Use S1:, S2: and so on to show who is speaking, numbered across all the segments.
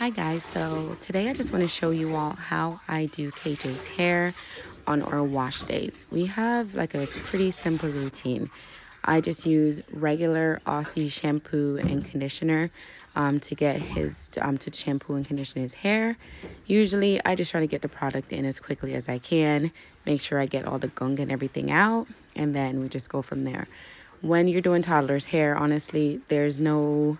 S1: Hi guys, so today I just want to show you all how I do KJ's hair on our wash days. We have like a pretty simple routine. I just use regular Aussie shampoo and conditioner to get his to shampoo and condition his hair. Usually I just try to get the product in as quickly as I can, make sure I get all the gunk and everything out, and then we just go from there. When you're doing toddler's hair, honestly, there's no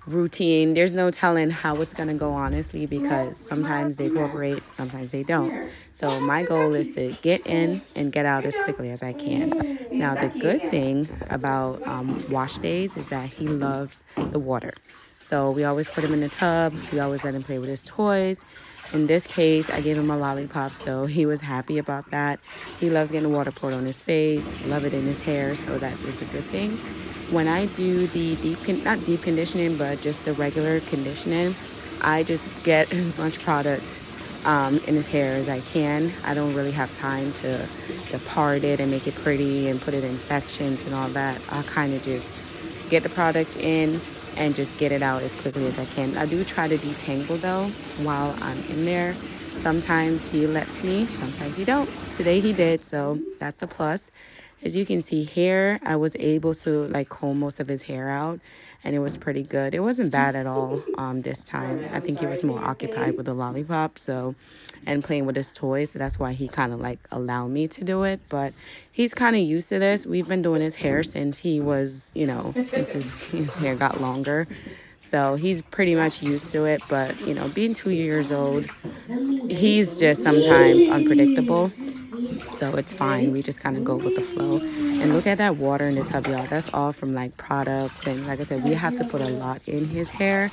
S1: routine. There's no telling how it's going to go, honestly, because sometimes they cooperate, sometimes they don't. So my goal is to get in and get out as quickly as I can. Now, the good thing about wash days is that he loves the water. So we always put him in the tub. We always let him play with his toys. In this case, I gave him a lollipop, so he was happy about that. He loves getting water poured on his face, love it in his hair, so that is a good thing. When I do the not deep conditioning, but just the regular conditioning, I just get as much product in his hair as I can. I don't really have time to part it and make it pretty and put it in sections and all that. I kind of just get the product in and just get it out as quickly as I can. I do try to detangle though while I'm in there. Sometimes he lets me, sometimes he don't. Today he did, so that's a plus. As you can see here, I was able to like comb most of his hair out, and it was pretty good. It wasn't bad at all this time. I think he was more occupied with the lollipop, and playing with his toys, so that's why he kind of like allowed me to do it. But he's kind of used to this. We've been doing his hair since he was, since his hair got longer. So he's pretty much used to it, but being 2 years old, he's just sometimes unpredictable. So it's fine. We just kind of go with the flow. And look at that water in the tub, y'all. That's all from like products. And like I said, we have to put a lot in his hair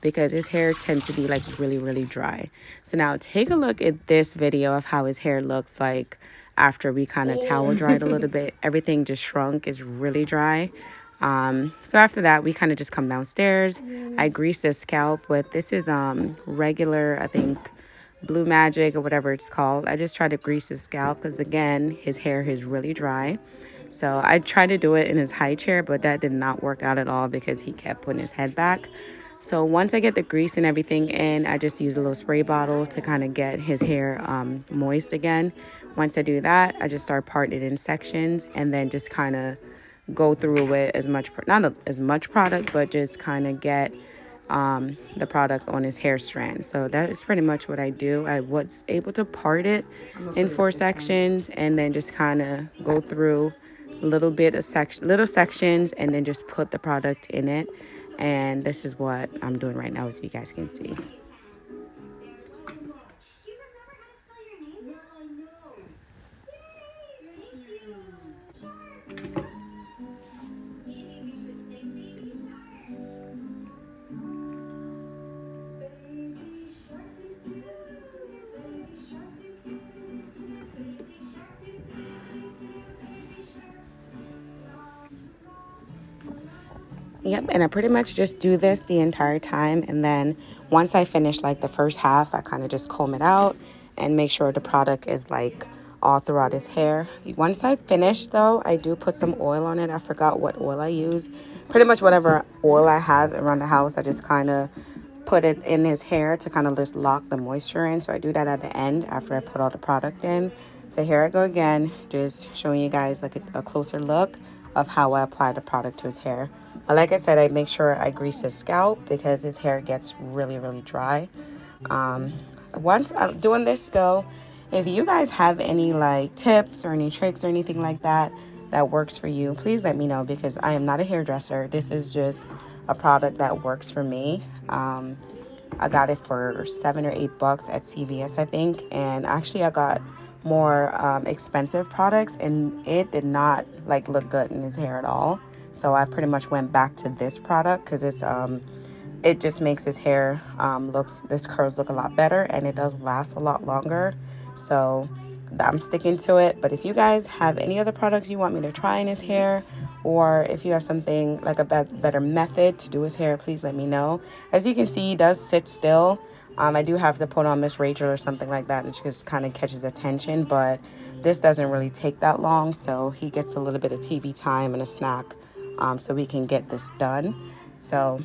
S1: because his hair tends to be like really, really dry. So now take a look at this video of how his hair looks like after we kind of towel dried a little bit. Everything just shrunk. It's really dry. So after that, we kind of just come downstairs. I grease his scalp with, this is regular, I think, Blue Magic or whatever it's called. I just try to grease his scalp because again, his hair is really dry. So I tried to do it in his high chair, but that did not work out at all because he kept putting his head back. So once I get the grease and everything in, I just use a little spray bottle to kind of get his hair moist again. Once I do that, I just start parting it in sections and then just kind of go through it as much, not as much product, but just kind of get the product on his hair strand. So that is pretty much what I do. I was able to part it in 4 sections and then just kind of go through a little bit of little sections and then just put the product in it. And this is what I'm doing right now, as you guys can see. Yep, and I pretty much just do this the entire time, and then once I finish like the first half, I kind of just comb it out and make sure the product is like all throughout his hair. Once I finish though, I do put some oil on it. I forgot what oil I use. Pretty much whatever oil I have around the house, I just kind of put it in his hair to kind of just lock the moisture in. So I do that at the end after I put all the product in. So here I go again, just showing you guys like a closer look of how I apply the product to his hair. But like I said, I make sure I grease his scalp because his hair gets really, really dry. Once I'm doing this though, if you guys have any like tips or any tricks or anything like that that works for you, please let me know because I am not a hairdresser. This is just a product that works for me. I got it for $7 or $8 at CVS, I think. And actually I got more expensive products and it did not like look good in his hair at all. So I pretty much went back to this product because it's it just makes his hair his curls look a lot better and it does last a lot longer. So I'm sticking to it. But if you guys have any other products you want me to try in his hair, or if you have something like a better method to do his hair, please let me know. As you can see, he does sit still. I do have to put on Miss Rachel or something like that, and it just kind of catches attention, but this doesn't really take that long, so he gets a little bit of TV time and a snack so we can get this done. So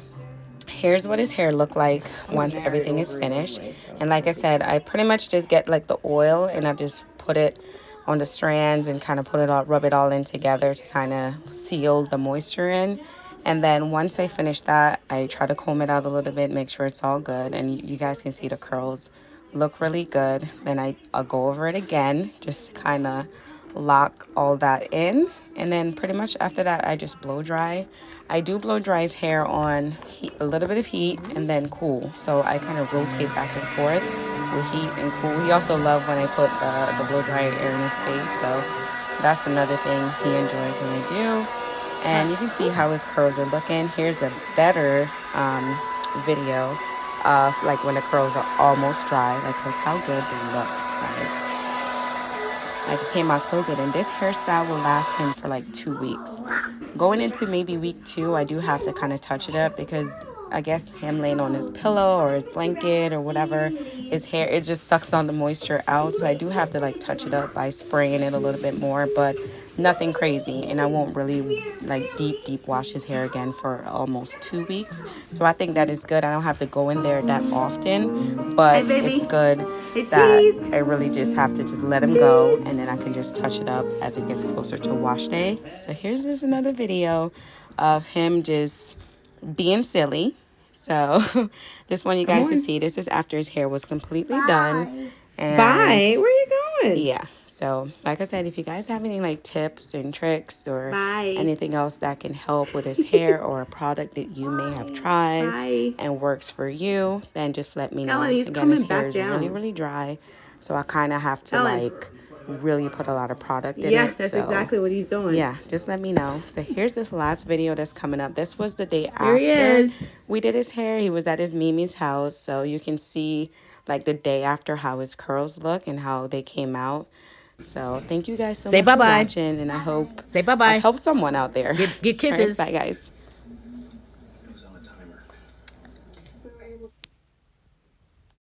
S1: here's what his hair looked like once everything is finished. And like I said, I pretty much just get like the oil and I just put it on the strands and kind of put it all, rub it all in together to kind of seal the moisture in. And then once I finish that, I try to comb it out a little bit, make sure it's all good. And you guys can see the curls look really good. Then I'll go over it again, just to kind of lock all that in. And then pretty much after that, I just blow dry. I do blow dry his hair on heat, a little bit of heat and then cool. So I kind of rotate back and forth with heat and cool. He also loves when I put the blow dry air in his face. So that's another thing he enjoys when I do. And you can see how his curls are looking. Here's a better video of like when the curls are almost dry. Like look how good they look, guys. Like it came out so good. And this hairstyle will last him for like 2 weeks. Going into maybe week 2, I do have to kind of touch it up because I guess him laying on his pillow or his blanket or whatever, his hair, it just sucks on the moisture out. So I do have to like touch it up by spraying it a little bit more, but nothing crazy. And I won't really like deep wash his hair again for almost 2 weeks. So I think that is good. I don't have to go in there that often, but it's good that I really just have to just let him go, and then I can just touch it up as it gets closer to wash day. So here's just another video of him just being silly. So this one you guys can see, this is after his hair was completely done. And
S2: bye. Where are you going?
S1: Yeah. So like I said, if you guys have any like tips and tricks or anything else that can help with his hair or a product that you may have tried and works for you, then just let me know. Again, his hair is really dry. So I kind of have to like really put a lot of product in it.
S2: Yeah, that's exactly what he's doing.
S1: Yeah, just let me know. So here's this last video that's coming up. This was the day after
S2: Here he is.
S1: We did his hair. He was at his Mimi's house, so you can see like the day after how his curls look and how they came out. So thank you guys so much for watching, and I hope I helped someone out there.
S3: Get kisses.
S1: Bye guys.